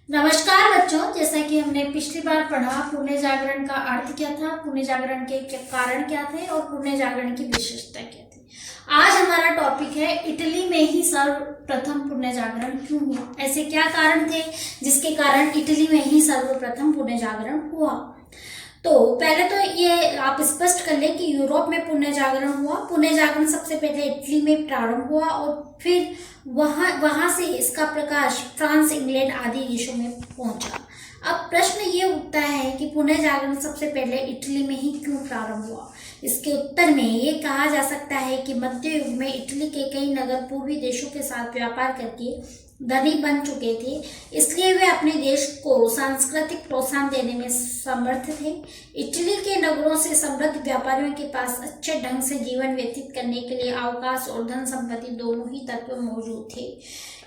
नमस्कार बच्चों, जैसा कि हमने पिछली बार पढ़ा पुण्य जागरण का अर्थ क्या था, पुण्य जागरण के कारण क्या थे और पुण्य जागरण की विशेषता क्या थी। आज हमारा टॉपिक है इटली में ही सर्वप्रथम पुण्य जागरण क्यों हुआ। ऐसे क्या कारण थे जिसके कारण इटली में ही सर्वप्रथम पुण्य जागरण हुआ। तो पहले तो ये आप स्पष्ट कर लें कि यूरोप में पुण्य जागरण हुआ। पुण्य जागरण सबसे पहले इटली में प्रारंभ हुआ और फिर वहां से इसका प्रकाश फ्रांस, इंग्लैंड आदि देशों में पहुंचा। अब प्रश्न ये उठता है कि पुण्य जागरण सबसे पहले इटली में ही क्यों प्रारंभ हुआ। इसके उत्तर में ये कहा जा सकता है कि मध्य युग में इटली के कई नगर पूर्वी देशों के साथ व्यापार करके धनी बन चुके थे, इसलिए वे अपने देश को सांस्कृतिक प्रोत्साहन देने में समर्थ थे। इटली के नगरों से समृद्ध व्यापारियों के पास अच्छे ढंग से जीवन व्यतीत करने के लिए अवकाश और धन संपत्ति दोनों ही तत्व मौजूद थे।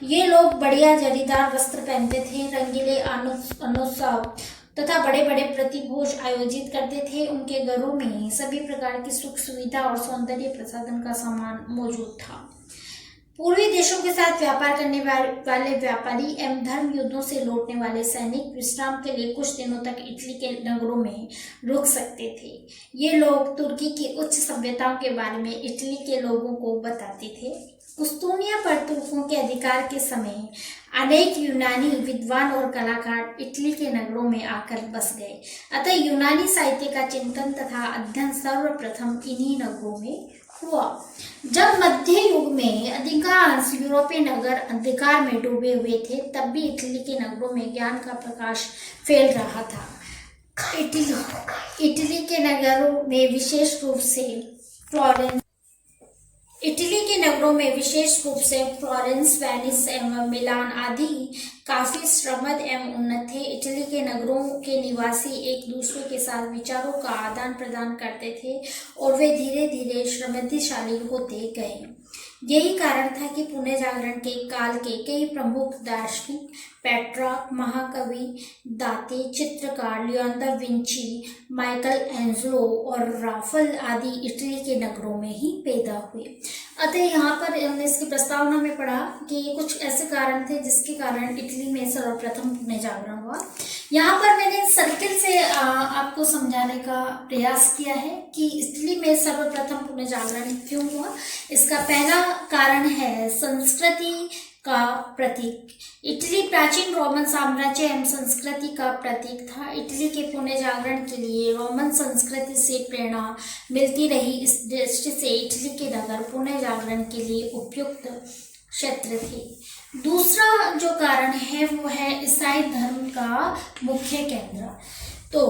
ये लोग बढ़िया जरीदार वस्त्र पहनते थे, रंगीले अनुत्सव तथा बड़े बड़े प्रतिभोज आयोजित करते थे। उनके घरों में सभी प्रकार की सुख सुविधा और सौंदर्य प्रसाधन का सामान मौजूद था। पूर्वी देशों के साथ व्यापार करने वाले व्यापारी एवं धर्म युद्धों से लौटने वाले सैनिक विश्राम के लिए कुछ दिनों तक इटली के नगरों में रुक सकते थे। ये लोग तुर्की की उच्च सभ्यताओं के बारे में इटली के लोगों को बताते थे। कुस्तुनिया पर तुर्कों के अधिकार के समय अनेक यूनानी विद्वान और कलाकार इटली के नगरों में आकर बस गए, अतः यूनानी साहित्य का चिंतन तथा अध्ययन सर्वप्रथम इन्हीं नगरों में हुआ। जब मध्य युग में अधिकांश यूरोपीय नगर अंधकार में डूबे हुए थे, तब भी इटली के नगरों में ज्ञान का प्रकाश फैल रहा था। इटली के नगरों में विशेष रूप से फ्लोरेंस, वेनिस एवं मिलान आदि काफी श्रमद एवं उन्नत थे। इटली के नगरों के निवासी एक दूसरे के साथ विचारों का आदान प्रदान करते थे और वे धीरे धीरे समृद्धिशाली होते गए। यही कारण था कि पुण्य जागरण के काल के कई प्रमुख दार्शनिक, पेट्रार्क, महाकवि, दाते, चित्रकार लियोनार्दो विंची, माइकल एंजेलो और राफेल आदि इटली के नगरों में ही पैदा हुए। अतः यहाँ पर हमने इसकी प्रस्तावना में पढ़ा कि कुछ ऐसे कारण थे जिसके कारण इटली में सर्वप्रथम पुण्य जागरण हुआ। यहाँ पर मैंने सर्किल से आपको समझाने का प्रयास किया है कि इटली में सर्वप्रथम पुण्य जागरण क्यों हुआ। इसका पहला कारण है संस्कृति का प्रतीक। इटली प्राचीन रोमन साम्राज्य एवं संस्कृति का प्रतीक था। इटली के पुण्य जागरण के लिए रोमन संस्कृति से प्रेरणा मिलती रही। इस दृष्टि से इटली के नगर पुण्य जागरण के लिए उपयुक्त क्षेत्र थे। दूसरा जो कारण है वो है ईसाई धर्म का मुख्य केंद्र। तो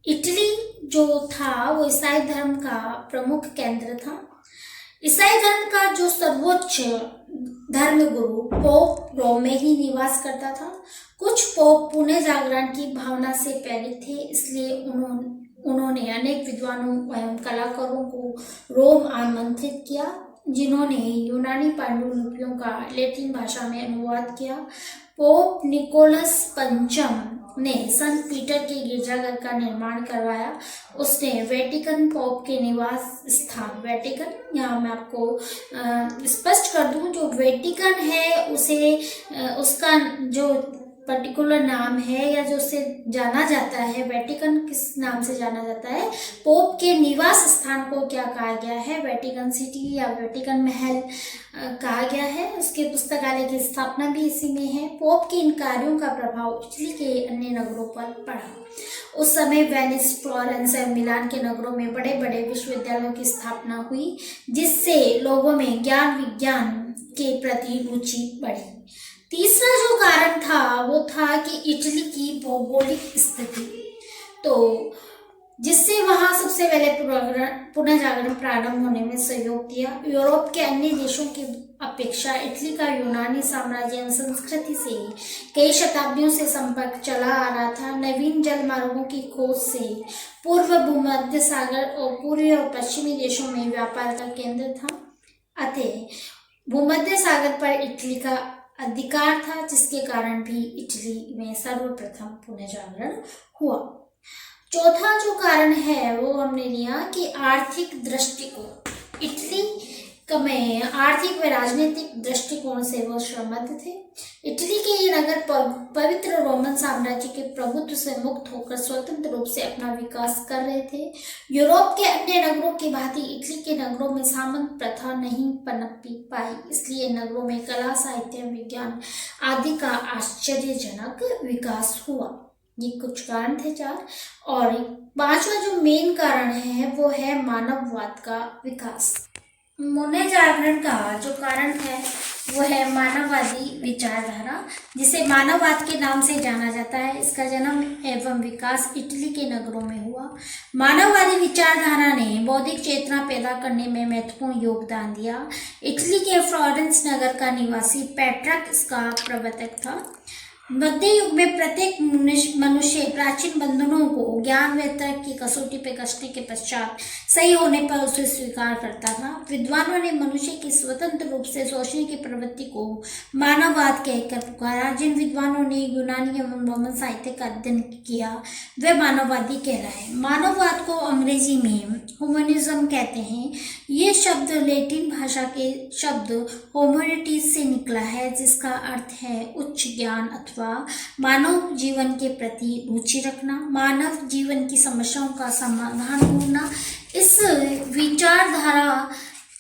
इटली जो था वो ईसाई धर्म का प्रमुख केंद्र था। ईसाई धर्म का जो सर्वोच्च धर्मगुरु पोप रोम में ही निवास करता था। कुछ पोप पुण्य जागरण की भावना से प्रेरित थे, इसलिए उन्होंने अनेक विद्वानों एवं कलाकारों को रोम आमंत्रित किया, जिन्होंने यूनानी पांडुलिपियों का लैटिन भाषा में अनुवाद किया। पोप निकोलस पंचम ने संत पीटर के गिरजाघर का निर्माण करवाया। उसने वेटिकन पोप के निवास स्थान, वेटिकन यहाँ मैं आपको स्पष्ट कर दूं, जो वेटिकन है उसे उसका जो पर्टिकुलर नाम है या जो उसे जाना जाता है, वेटिकन किस नाम से जाना जाता है, पोप के निवास स्थान को क्या कहा गया है, वेटिकन सिटी या वेटिकन महल कहा गया है। उसके पुस्तकालय की स्थापना भी इसी में है। पोप के इन कार्यों का प्रभाव इटली के अन्य नगरों पर पड़ा। उस समय वेनिस, फ्लोरेंस और मिलान के नगरों में बड़े बड़े विश्वविद्यालयों की स्थापना हुई, जिससे लोगों में ज्ञान विज्ञान के प्रति रुचि बढ़ी। तीसरा जो कारण था वो था कि इटली की भौगोलिक स्थिति, तो जिससे वहां सबसे पहले पुण्य जागरण प्रारंभ होने में सहयोग दिया। यूरोप के अन्य देशों की अपेक्षा इटली का यूनानी साम्राज्य एवं संस्कृति से कई शताब्दियों से संपर्क चला आ रहा था। नवीन जल मार्गों की खोज से पूर्व भूमध्य सागर और पूर्वी और पश्चिमी देशों में व्यापार का केंद्र था, अतः भूमध्य सागर पर इटली का अधिकार था, जिसके कारण भी इटली में सर्वप्रथम पुण्य जागरण हुआ। चौथा जो कारण है वो हमने लिया कि आर्थिक दृष्टिकोण। इटली में आर्थिक व राजनीतिक दृष्टिकोण से वह श्रमद्ध थे। इटली के ये नगर पवित्र रोमन साम्राज्य के प्रभुत्व से मुक्त होकर स्वतंत्र रूप से अपना विकास कर रहे थे। यूरोप के अन्य नगरों की भांति इटली के नगरों में सामंत प्रथा नहीं पनप पाई, इसलिए नगरों में कला, साहित्य, विज्ञान आदि का आश्चर्यजनक विकास हुआ। ये कुछ कारण थे 4। और 5वां जो मेन कारण है वो है मानववाद का विकास। पुनः जागरण का जो कारण है वो है मानववादी विचारधारा, जिसे मानववाद के नाम से जाना जाता है। इसका जन्म एवं विकास इटली के नगरों में हुआ। मानववादी विचारधारा ने बौद्धिक चेतना पैदा करने में महत्वपूर्ण योगदान दिया। इटली के फ्लोरेंस नगर का निवासी पेट्रक इसका प्रवर्तक था। मध्य युग में प्रत्येक मनुष्य प्राचीन बंधनों को ज्ञान व तर्क की कसौटी पे कसने के पश्चात सही होने पर उसे स्वीकार करता था। विद्वानों ने मनुष्य की स्वतंत्र रूप से सोचने की प्रवृत्ति को मानववाद कहकर पुकारा। जिन विद्वानों ने यूनानी एवं रोमन साहित्य का अध्ययन किया वे मानववादी कहलाए। मानववाद को अंग्रेजी में ह्यूमनिज्म कहते हैं। ये शब्द लैटिन भाषा के शब्द ह्यूमैनिटीज से निकला है, जिसका अर्थ है उच्च ज्ञान अथवा मानव जीवन के प्रति रुचि रखना, मानव जीवन की समस्याओं का समाधान ढूंढना। इस विचारधारा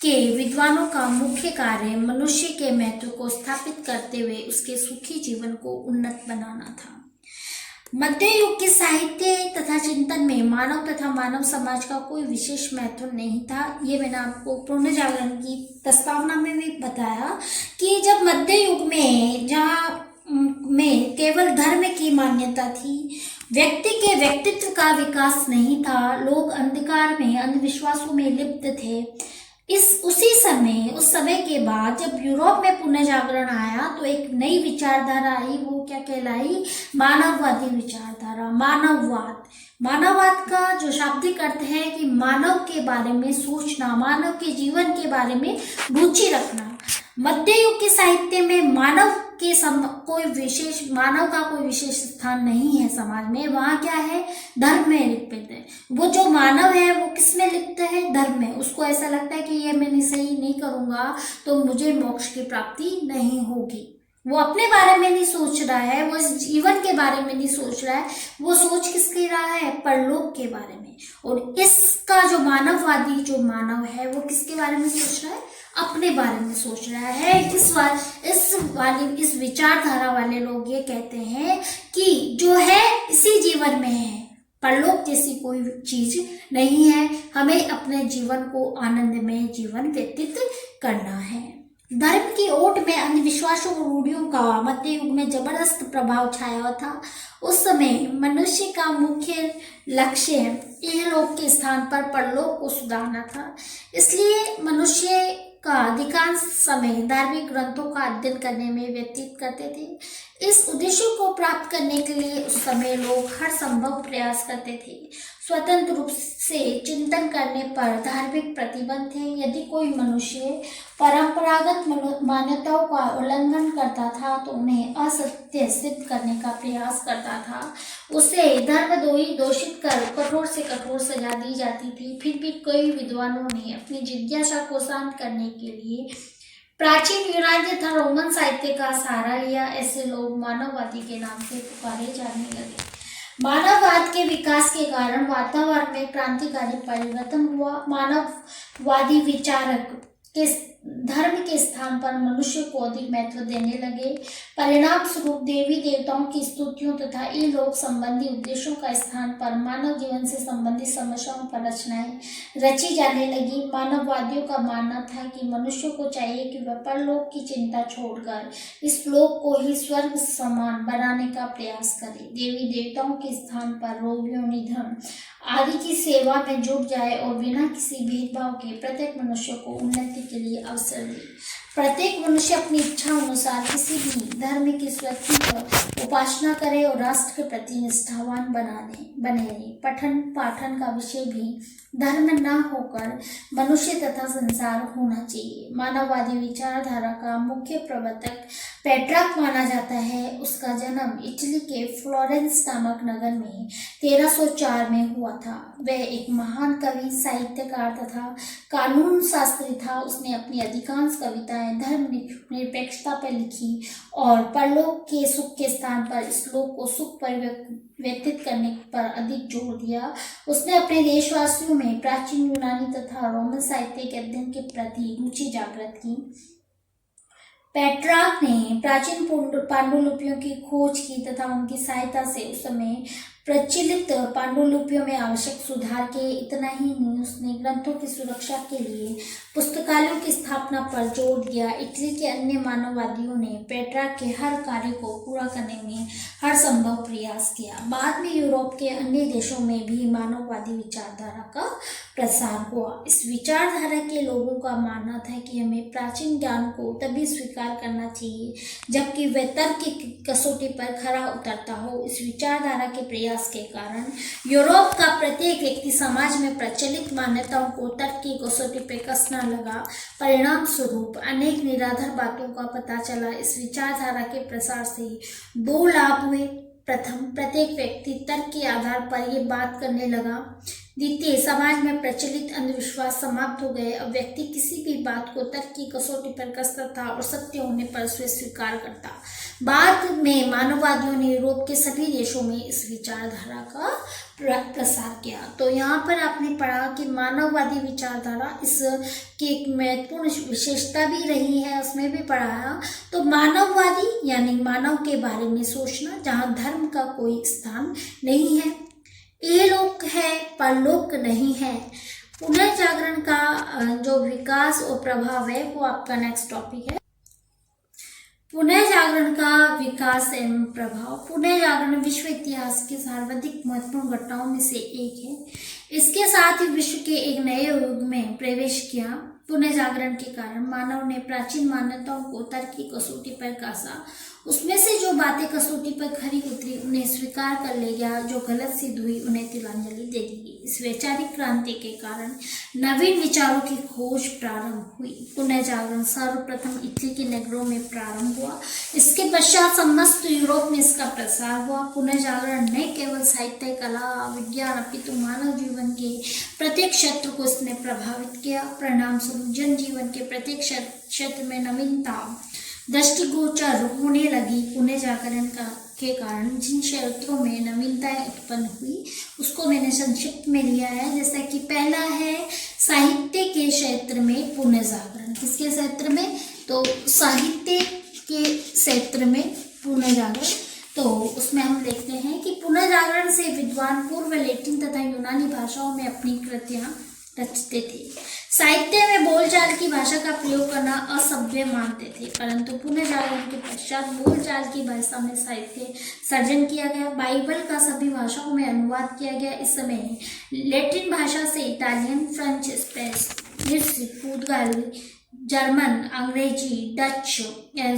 के विद्वानों का मुख्य कार्य मनुष्य के महत्व को स्थापित करते हुए उसके सुखी जीवन को उन्नत बनाना था। मध्य युग के साहित्य तथा चिंतन में मानव तथा मानव समाज का कोई विशेष महत्व नहीं था। ये मैंने आपको पुनर्जागरण की प्रस्तावना में भी बताया कि जब मध्य युग में जहाँ में केवल धर्म की मान्यता थी, व्यक्ति के व्यक्तित्व का विकास नहीं था, लोग अंधकार में अंधविश्वासों में लिप्त थे। उस समय के बाद जब यूरोप में पुनर्जागरण आया तो एक नई विचारधारा आई। वो क्या कहलाई? मानववादी विचारधारा। मानववाद का जो शाब्दिक अर्थ है कि मानव के बारे में सोचना, मानव के जीवन के बारे में रुचि रखना। मध्य युग के साहित्य में मानव का कोई विशेष स्थान नहीं है समाज में। वहाँ क्या है? धर्म में लिप्त है। वो जो मानव है वो किस में लिप्त है? धर्म में। उसको ऐसा लगता है कि ये मैंने सही नहीं करूँगा तो मुझे मोक्ष की प्राप्ति नहीं होगी। वो अपने बारे में नहीं सोच रहा है, वो इस जीवन के बारे में नहीं सोच रहा है, वो सोच किसके रहा है? परलोक के बारे में। और इसका जो मानववादी जो मानव है वो किसके बारे में सोच रहा है? अपने बारे में सोच रहा है। इस विचारधारा वाले लोग ये कहते हैं कि जो है इसी जीवन में है, परलोक जैसी कोई चीज नहीं है। हमें अपने जीवन को आनंदमय जीवन व्यतीत करना है। धर्म की ओट में अंधविश्वासों और रूढ़ियों का मध्य युग में जबरदस्त प्रभाव छाया हुआ था। उस समय मनुष्य का मुख्य लक्ष्य इहलोक के स्थान पर परलोक को सुधारना था। इसलिए मनुष्य का अधिकांश समय धार्मिक ग्रंथों का अध्ययन करने में व्यतीत करते थे। इस उद्देश्य को प्राप्त करने के लिए उस समय लोग हर संभव प्रयास करते थे। स्वतंत्र रूप से चिंतन करने पर धार्मिक प्रतिबंध थे। यदि कोई मनुष्य परंपरागत मान्यताओं का उल्लंघन करता था तो उन्हें असत्य सिद्ध करने का प्रयास करता था। उसे धर्मद्रोही घोषित कर कठोर से कठोर सजा दी जाती थी। फिर भी कई विद्वानों ने अपनी जिज्ञासा को शांत करने के लिए प्राचीन यूनानी तथा रोमन साहित्य का सहारा लिया। ऐसे लोग मानववादी के नाम से पुकारे जाने लगे। मानववाद के विकास के कारण वातावरण में क्रांतिकारी परिवर्तन हुआ। मानववादी विचारक के धर्म के स्थान पर मनुष्य को अधिक महत्व देने लगे। परिणाम स्वरूप देवी देवताओं की स्तुतियों तथा इहलोक संबंधी उद्देश्यों का स्थान पर मानव जीवन से संबंधित समस्याओं पर रचनाएं रची जाने लगी। मानववादियों का मानना था कि मनुष्य को चाहिए कि वह परलोक की चिंता छोड़कर इस लोक को ही स्वर्ग समान बनाने का प्रयास करे। देवी देवताओं के स्थान पर रोगियों, निधन आदि की सेवा में जुट जाए और बिना किसी भेदभाव के प्रत्येक मनुष्य को उन्नति के लिए अवसर दे। प्रत्येक मनुष्य अपनी इच्छा अनुसार किसी भी धर्म की स्वस्ति पर उपासना करे और राष्ट्र के प्रति निष्ठावान बने रहे। पठन पाठन का विषय भी धर्म न होकर मनुष्य तथा संसार होना चाहिए। मानववादी विचारधारा का मुख्य प्रवर्तक पेट्रार्क माना जाता है। उसका जन्म इटली के फ्लोरेंस नामक नगर में 1304 में हुआ था। वह एक महान कवि, साहित्यकार तथा कानून शास्त्री था। उसने अपनी अधिकांश कविताएं धर्म निरपेक्षता पर लिखी और परलोक के सुख के स्थान पर इस लोक को सुख पर व्यतीत करने पर अधिक जोर दिया। उसने अपने देशवासियों में प्राचीन यूनानी तथा रोमन साहित्य के अध्ययन के प्रति रुचि जागृत की। पेट्रार्क ने प्राचीन पांडुलिपियों की खोज की तथा उनकी सहायता से उस समय प्रचलित पांडुलिपियों में आवश्यक सुधार के। इतना ही नहीं, उसने ग्रंथों की सुरक्षा के लिए पुस्तकालयों की स्थापना पर जोर दिया। इटली के अन्य मानववादियों ने पेट्रार्क के हर कार्य को पूरा करने में हर संभव प्रयास किया। बाद में यूरोप के अन्य देशों में भी मानववादी विचारधारा का प्रसार हुआ। इस विचारधारा के लोगों का मानना था कि हमें प्राचीन ज्ञान को तभी स्वीकार करना चाहिए जबकि वह तर्क की कसौटी पर खरा उतरता हो। इस विचारधारा के प्रयास के कारण यूरोप का प्रत्येक व्यक्ति समाज में प्रचलित मान्यताओं को तर्क की कसौटी पर कसना लगा। परिणाम स्वरूप अनेक निराधार बातों का पता चला। इस विचारधारा के प्रसार से दो लाभ हुए। प्रथम, प्रत्येक व्यक्ति तर्क के आधार पर ये बात करने लगा। द्वितीय, समाज में प्रचलित अंधविश्वास समाप्त हो गए। अब व्यक्ति किसी भी बात को तर्क की कसौटी पर कसता था और सत्य होने पर उसे स्वीकार करता। बाद में मानववादियों ने यूरोप के सभी देशों में इस विचारधारा का प्रसार किया। तो यहाँ पर आपने पढ़ा कि मानववादी विचारधारा इसकी एक महत्वपूर्ण विशेषता भी रही है, उसमें भी पढ़ाया। तो मानववादी यानी मानव के बारे में सोचना जहाँ धर्म का कोई स्थान नहीं है। ये लोक है परलोक नहीं है। पुनर्जागरण का जो विकास और प्रभाव है वो आपका नेक्स्ट टॉपिक है। पुनर्जागरण का विकास एवं प्रभाव। पुनर्जागरण विश्व इतिहास की सर्वाधिक महत्वपूर्ण घटनाओं में से एक है। इसके साथ ही विश्व के एक नए युग में प्रवेश किया। पुनर्जागरण के कारण मानव ने प्राचीन मान्यताओं को तर्क की कसौटी पर कसा। उसमें से जो बातें कसौटी पर खरी उतरी उन्हें स्वीकार कर ले गया, जो गलत सिद्ध हुई उन्हें तिलांजलि दे दी। इस वैचारिक क्रांति के कारण नवीन विचारों की खोज प्रारंभ हुई। पुनर्जागरण सर्वप्रथम इटली के नगरों में प्रारंभ हुआ। इसके पश्चात समस्त यूरोप में इसका प्रसार हुआ। पुनर्जागरण न केवल साहित्य, कला, विज्ञान अपितु मानव जीवन के प्रत्येक क्षेत्र को इसने प्रभावित किया। परिणाम स्वरूप जनजीवन के प्रत्येक क्षेत्र में नवीनता दृष्टिगोचर होने लगी। पुनर्जागरण के कारण जिन क्षेत्रों में नवीनताएं उत्पन्न हुई उसको मैंने संक्षिप्त में लिया है। जैसा कि पहला है साहित्य के क्षेत्र में पुनर्जागरण। किसके क्षेत्र में? तो साहित्य के क्षेत्र में पुनर्जागरण। तो उसमें हम देखते हैं कि पुनर्जागरण से विद्वान पूर्व लैटिन तथा यूनानी भाषाओं में अपनी कृतियां रचते थे। साहित्य में बोलचाल की भाषा का प्रयोग करना असभ्य मानते थे, परंतु पुनर्जागरण के पश्चात बोलचाल की भाषा में साहित्य सर्जन किया गया। बाइबल का सभी भाषाओं में अनुवाद किया गया। इस समय लैटिन भाषा से इटालियन, फ्रेंच, स्पेनिश, पुर्तगाली, जर्मन, अंग्रेजी, डच,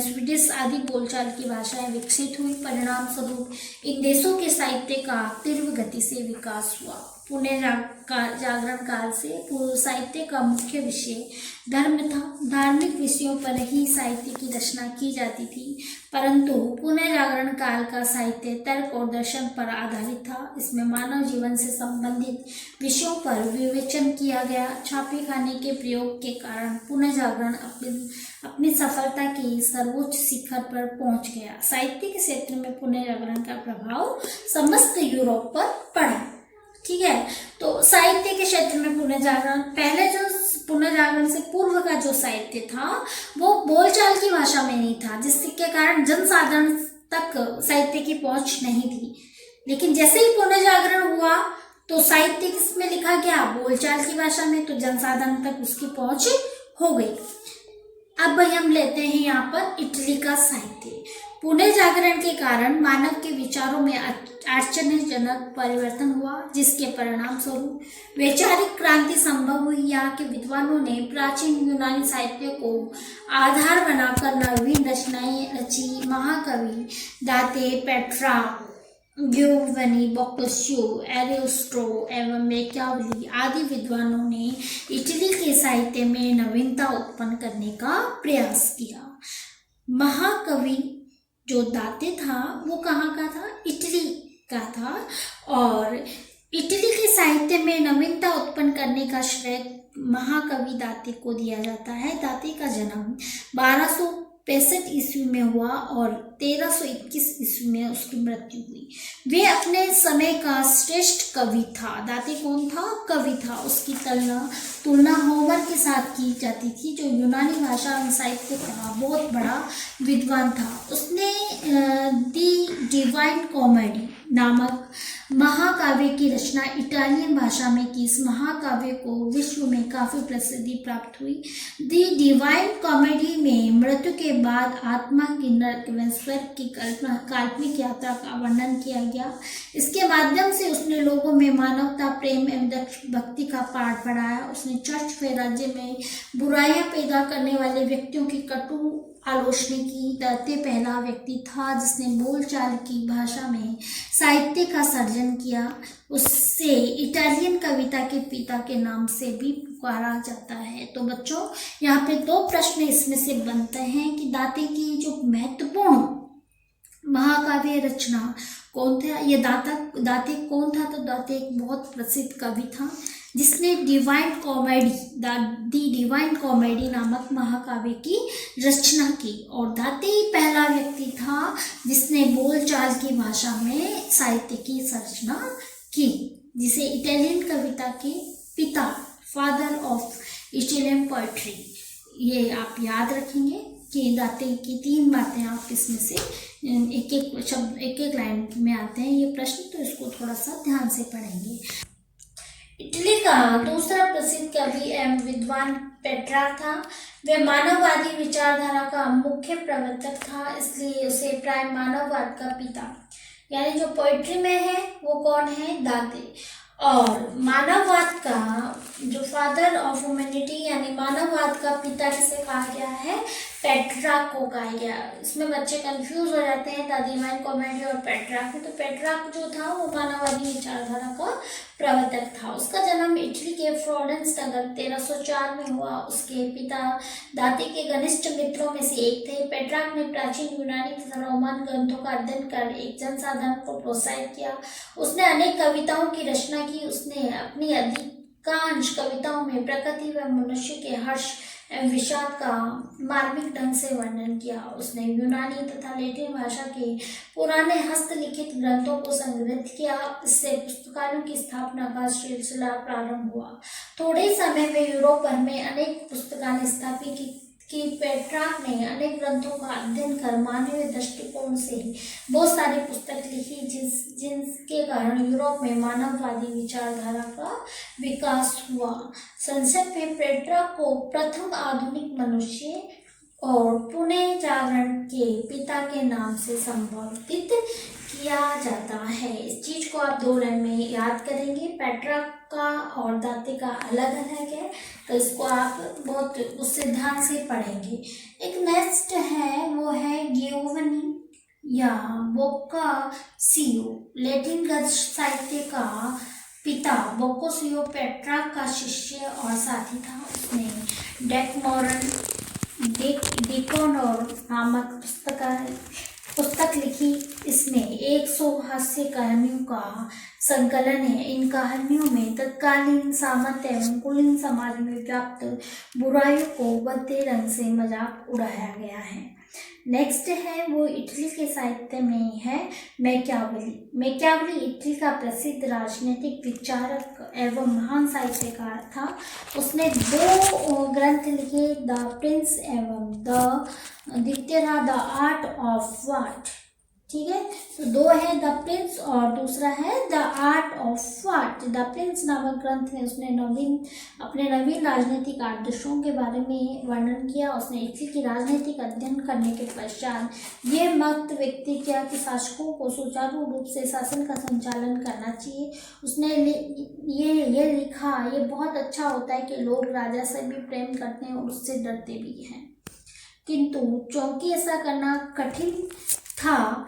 स्वीडिश आदि बोलचाल की भाषाएं विकसित हुई। परिणाम स्वरूप इन देशों के साहित्य का तीव्र गति से विकास हुआ। पुनर्जागरण काल से पूर्व साहित्य का मुख्य विषय धर्म था। धार्मिक विषयों पर ही साहित्य की रचना की जाती थी, परंतु पुनर्जागरण काल का साहित्य तर्क और दर्शन पर आधारित था। इसमें मानव जीवन से संबंधित विषयों पर विवेचन किया गया। छापे खाने के प्रयोग के कारण पुनर्जागरण अपनी सफलता की सर्वोच्च शिखर पर पहुंच गया। साहित्य के क्षेत्र में पुनर्जागरण का प्रभाव समस्त यूरोप पर पड़ा। ठीक है, तो साहित्य के क्षेत्र में पुनर्जागरण, पहले जो पुनर्जागरण से पूर्व का जो साहित्य था वो बोलचाल की भाषा में नहीं था, जिसके कारण जनसाधारण तक साहित्य की पहुंच नहीं थी। लेकिन जैसे ही पुनर्जागरण हुआ तो साहित्य किसमें लिखा गया? बोलचाल की भाषा में, तो जनसाधारण तक उसकी पहुंच हो गई। अब हम लेते हैं यहाँ पर इटली का साहित्य। पुणे जागरण के कारण मानव के विचारों में आश्चर्यजनक परिवर्तन हुआ, जिसके परिणाम स्वरूप वैचारिक क्रांति संभव हुई। यहाँ के विद्वानों ने प्राचीन यूनानी साहित्य को आधार बनाकर नवीन रचनाएं रची। महाकवि दांते, पेट्रार्क, गियोवनी बोccaccio, एरिस्टो एवं मैकियावेली आदि विद्वानों ने इटली के साहित्य में नवीनता उत्पन्न करने का प्रयास किया। महाकवि जो दांते था वो कहाँ का था? इटली का था। और इटली के साहित्य में नवीनता उत्पन्न करने का श्रेय महाकवि दांते को दिया जाता है। दांते का जन्म 1265 ईस्वी में हुआ और 1321 ईस्वी में उसकी मृत्यु हुई। वे अपने समय का श्रेष्ठ कवि था। दांते कौन था? कवि था। उसकी तुलना होमर के साथ की जाती थी, जो यूनानी भाषा और साहित्य का बहुत बड़ा विद्वान था। उसने दी डिवाइन कॉमेडी नामक महाकाव्य की रचना इटालियन भाषा में की। इस महाकाव्य को विश्व में काफी प्रसिद्धि प्राप्त हुई। दी डिवाइन कॉमेडी में मृत्यु के बाद आत्मा की नरक व स्वर्ग की काल्पनिक यात्रा का वर्णन किया गया। इसके माध्यम से उसने लोगों में मानवता, प्रेम एवं भक्ति का पाठ पढ़ाया। उसने चर्च व राज्य में बुराइयां पैदा करने वाले व्यक्तियों की कटु आलोचना की। दांते पहला व्यक्ति था जिसने बोलचाल की भाषा में साहित्य का सर्जन किया। उससे इटालियन कविता के पिता के नाम से भी पुकारा जाता है। तो बच्चों, यहाँ पे 2 प्रश्न इसमें से बनते हैं कि दांते की जो महत्वपूर्ण महाकाव्य रचना कौन था? ये दांते कौन था? तो दांते एक बहुत प्रसिद्ध कवि था जिसने दी डिवाइन कॉमेडी नामक महाकाव्य की रचना की। और दांते ही पहला व्यक्ति था जिसने बोलचाल की भाषा में साहित्य की रचना की, जिसे इटालियन कविता के पिता, फादर ऑफ इटालियन पोएट्री, ये आप याद रखेंगे कि दांते की 3 बातें आप इसमें से एक शब्द एक लाइन में आते हैं ये प्रश्न, तो इसको थोड़ा सा ध्यान से पढ़ेंगे। इटली का दूसरा प्रसिद्ध कवि एवं विद्वान पेट्रार्क था। वह मानववादी विचारधारा का मुख्य प्रवर्तक था, इसलिए उसे प्राय मानववाद का पिता, यानी जो पोइट्री में है वो कौन है? दांते। और मानववाद का जो फादर ऑफ ह्यूमैनिटी यानी मानववाद का पिता किसे कहा गया है? पेट्रार्क को कहा गया। इसमें बच्चे कंफ्यूज हो जाते हैं द डिवाइन कॉमेडी और पेट्रार्क में। तो पेट्रार्क जो था वो मानववादी विचारधारा का प्रवर्तक था। उसका जन्म इटली के फ्लोरेंस नगर 1304 में हुआ। उसके पिता दांते के घनिष्ठ मित्रों में से एक थे। पेट्रार्क ने प्राचीन यूनानी तथा रोमन ग्रंथों का अध्ययन कर एक जनसाधारण को प्रोत्साहित किया। उसने अनेक कविताओं की रचना की। उसने अपनी अधिकांश कविताओं में प्रकृति व मनुष्य के हर्ष एवं विषाद का मार्मिक ढंग से वर्णन किया। उसने यूनानी तथा लैटिन भाषा के पुराने हस्तलिखित ग्रंथों को संग्रहित किया। इससे पुस्तकालयों की स्थापना का सिलसिला प्रारंभ हुआ। थोड़े समय में यूरोप भर में अनेक पुस्तकालय स्थापित की। पेट्रार्क ने अनेक ग्रंथों का अध्ययन कर मानवीय दृष्टिकोण से बहुत सारी पुस्तक लिखी, जिनके कारण यूरोप में मानववादी विचारधारा का विकास हुआ। संक्षेप में पेट्रार्क को प्रथम आधुनिक मनुष्य और पुणे जागरण के पिता के नाम से संबोधित किया जाता है। इस चीज को आप 2 लाइन में याद करेंगे। पेट्रार्क का और दांते का अलग अलग है, तो इसको आप बहुत उससे ध्यान से पढ़ेंगे। एक नेक्स्ट है वो है गियोवनी या बोccaccio, लैटिन गद्य साहित्य का पिता। बोccaccio पेट्रार्क का शिष्य और साथी था। उसने डेकामेरॉन नामक पुस्तक लिखी। इसमें 100 हास्य कहानियों का संकलन है। इन कहानियों में तत्कालीन सामंत एवं कुलीन समाज में व्याप्त बुराइयों को भद्दे रंग से मजाक उड़ाया गया है। नेक्स्ट है वो इटली के साहित्य में है मैकियावेली इटली का प्रसिद्ध राजनीतिक विचारक एवं महान साहित्यकार था। उसने 2 ग्रंथ लिखे, द प्रिंस एवं द्वितीय द आर्ट ऑफ वार, ठीक है। तो दो है द प्रिंस और दूसरा है the art of war. The Prince नामक ग्रंथ में उसने अपने नवीन राजनीतिक आदर्शों के बारे में वर्णन किया। उसने इटली की राजनीतिक अध्ययन करने के पश्चात ये मत व्यक्ति किया कि शासकों को सुचारू रूप से शासन का संचालन करना चाहिए। उसने ये लिखा, ये बहुत अच्छा होता है कि लोग राजा से भी प्रेम करते हैं और उससे डरते भी हैं, किंतु चूंकि ऐसा करना कठिन था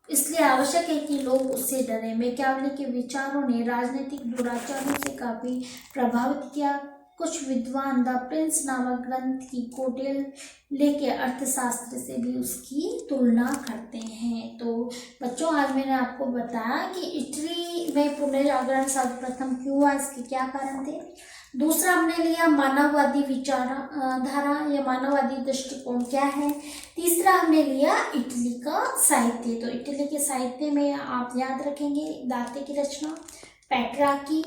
इसलिए आवश्यक है कि लोग उससे डरे। मैकियावेली के विचारों ने राजनीतिक दुराचारों से काफी प्रभावित किया। कुछ विद्वान द प्रिंस नामक ग्रंथ की कौटिल्य के अर्थशास्त्र से भी उसकी तुलना करते हैं। तो बच्चों, आज मैंने आपको बताया कि इटली में पुनर्जागरण सर्वप्रथम क्यों हुआ, इसके क्या कारण थे। दूसरा हमने लिया मानववादी विचारधारा या मानववादी दृष्टिकोण क्या है। तीसरा हमने लिया इटली का साहित्य। तो इटली के साहित्य में आप याद रखेंगे दाते की रचना, पेट्रार्की,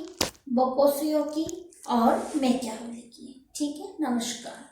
बोक्काचियो की और मैकियावेली की। ठीक है, नमस्कार।